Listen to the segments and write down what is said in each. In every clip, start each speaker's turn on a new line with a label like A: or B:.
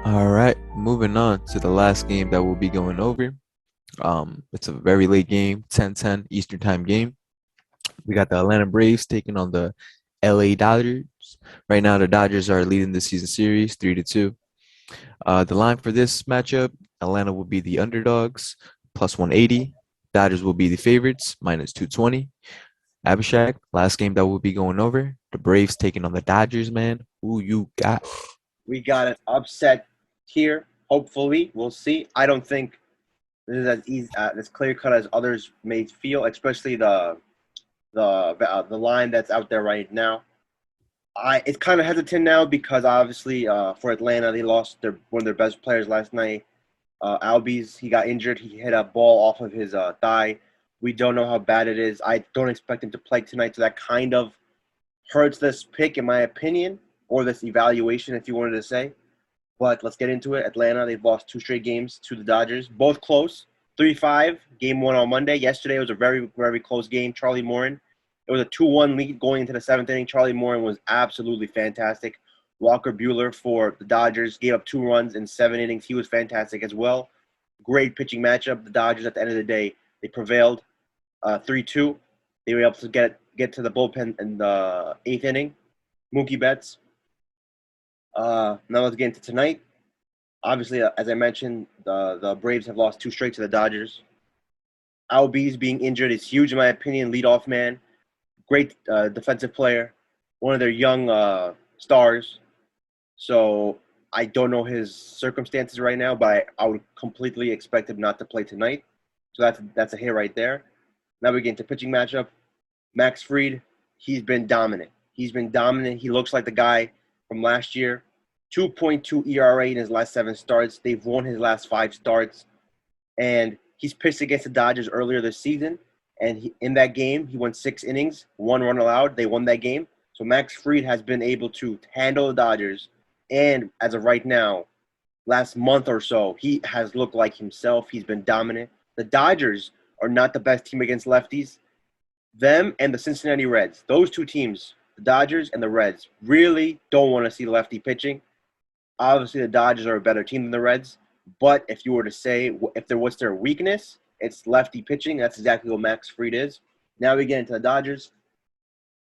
A: All right, moving on to the last game that we'll be going over. It's a very late game, 10:10 Eastern Time game. We got the Atlanta Braves taking on the LA Dodgers. Right now, the Dodgers are leading the season series 3-2. The line for this matchup, Atlanta will be the underdogs, plus 180. Dodgers will be the favorites, minus 220. Abhishek, last game that we'll be going over, the Braves taking on the Dodgers, man. Who you got?
B: We got an upset here. Hopefully, we'll see. I don't think this is as easy, as clear cut as others may feel, especially the line that's out there right now. It's kind of hesitant now because obviously for Atlanta they lost one of their best players last night. Albies, he got injured. He hit a ball off of his thigh. We don't know how bad it is. I don't expect him to play tonight, so that kind of hurts this pick in my opinion, or this evaluation if you wanted to say. But let's get into it. Atlanta, they've lost two straight games to the Dodgers, both close. 3-5, game one on Monday. Yesterday was a very, very close game. Charlie Morin, it was a 2-1 lead going into the seventh inning. Charlie Morin was absolutely fantastic. Walker Buehler for the Dodgers gave up 2 runs in 7 innings. He was fantastic as well. Great pitching matchup. The Dodgers, at the end of the day, they prevailed 3-2. They were able to get to the bullpen in the eighth inning. Mookie Betts. Now let's get into tonight. Obviously, as I mentioned, the Braves have lost two straight to the Dodgers. Albies being injured is huge in my opinion. Leadoff man, great defensive player, one of their young stars. So I don't know his circumstances right now, but I would completely expect him not to play tonight. So that's a hit right there. Now we get into pitching matchup. Max Fried, he's been dominant. He's been dominant. He looks like the guy from last year. 2.2 ERA in his last 7 starts. They've won his last 5 starts. And he's pitched against the Dodgers earlier this season. And in that game, he went 6 innings, 1 run allowed. They won that game. So Max Fried has been able to handle the Dodgers. And as of right now, last month or so, he has looked like himself. He's been dominant. The Dodgers are not the best team against lefties. Them and the Cincinnati Reds, those two teams, the Dodgers and the Reds, really don't want to see lefty pitching. Obviously, the Dodgers are a better team than the Reds. But if you were to say if there was their weakness, it's lefty pitching. That's exactly what Max Fried is. Now we get into the Dodgers.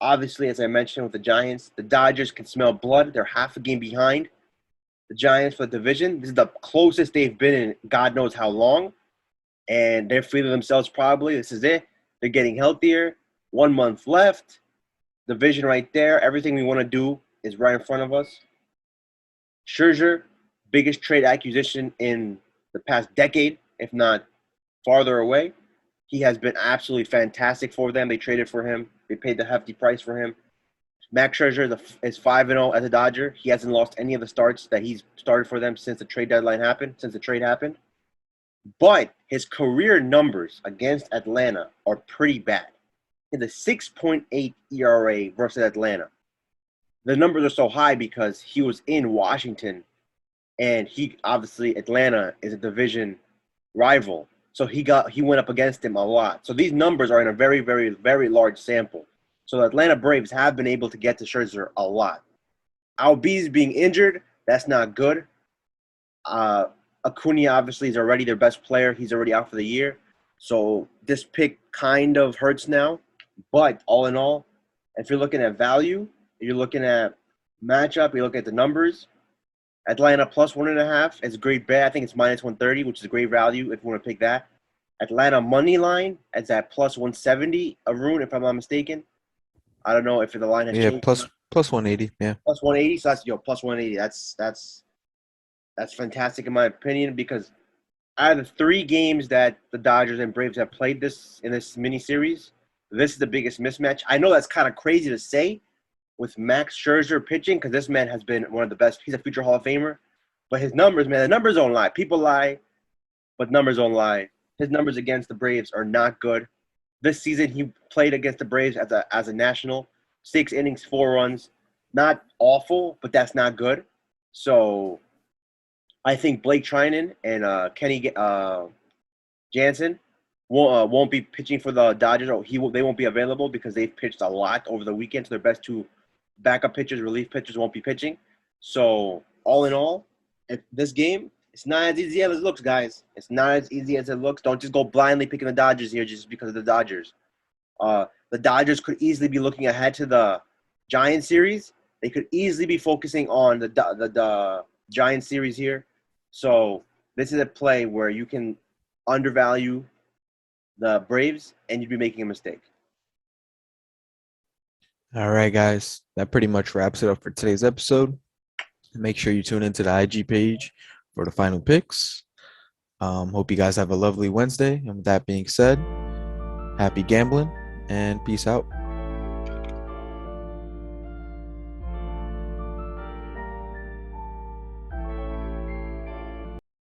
B: Obviously, as I mentioned with the Giants, the Dodgers can smell blood. They're half a game behind the Giants for the division. This is the closest they've been in God knows how long. And they're feeling themselves probably. This is it. They're getting healthier. 1 month left. Division right there. Everything we want to do is right in front of us. Scherzer, biggest trade acquisition in the past decade, if not farther away. He has been absolutely fantastic for them. They traded for him. They paid the hefty price for him. Max Scherzer is 5-0 as a Dodger. He hasn't lost any of the starts that he's started for them since the trade happened. But his career numbers against Atlanta are pretty bad. In the 6.8 ERA versus Atlanta. The numbers are so high because he was in Washington, and he obviously Atlanta is a division rival, so he went up against him a lot. So these numbers are in a very, very, very large sample. So the Atlanta Braves have been able to get to Scherzer a lot. Albies being injured, that's not good. Acuna obviously is already their best player. He's already out for the year. So this pick kind of hurts now. But all in all, if you're looking at value, you're looking at matchup, you look at the numbers. Atlanta plus 1.5 is a great bet. I think it's minus 130, which is a great value if you want to pick that. Atlanta money line is at plus 170, Arun, if I'm not mistaken. I don't know if the line has
A: Yeah,
B: changed.
A: plus 180. Yeah.
B: Plus 180, so that's plus 180. That's fantastic in my opinion because out of the 3 games that the Dodgers and Braves have played in this mini series, this is the biggest mismatch. I know that's kind of crazy to say with Max Scherzer pitching because this man has been one of the best. He's a future Hall of Famer. But his numbers, man, the numbers don't lie. People lie, but numbers don't lie. His numbers against the Braves are not good. This season, he played against the Braves as a national. 6 innings, 4 runs. Not awful, but that's not good. So I think Blake Trinan and Kenny Jansen won't be pitching for the Dodgers. Or they won't be available because they've pitched a lot over the weekend. So their best 2 backup pitchers, relief pitchers won't be pitching. So all in all, if this game, it's not as easy as it looks, guys. It's not as easy as it looks. Don't just go blindly picking the Dodgers here just because of the Dodgers. The Dodgers could easily be looking ahead to the Giant series. They could easily be focusing on the Giant series here. So this is a play where you can undervalue the Braves and you'd be making a mistake.
A: All right, guys. That pretty much wraps it up for today's episode. Make sure you tune into the IG page for the final picks. Hope you guys have a lovely Wednesday. And with that being said, happy gambling and peace out.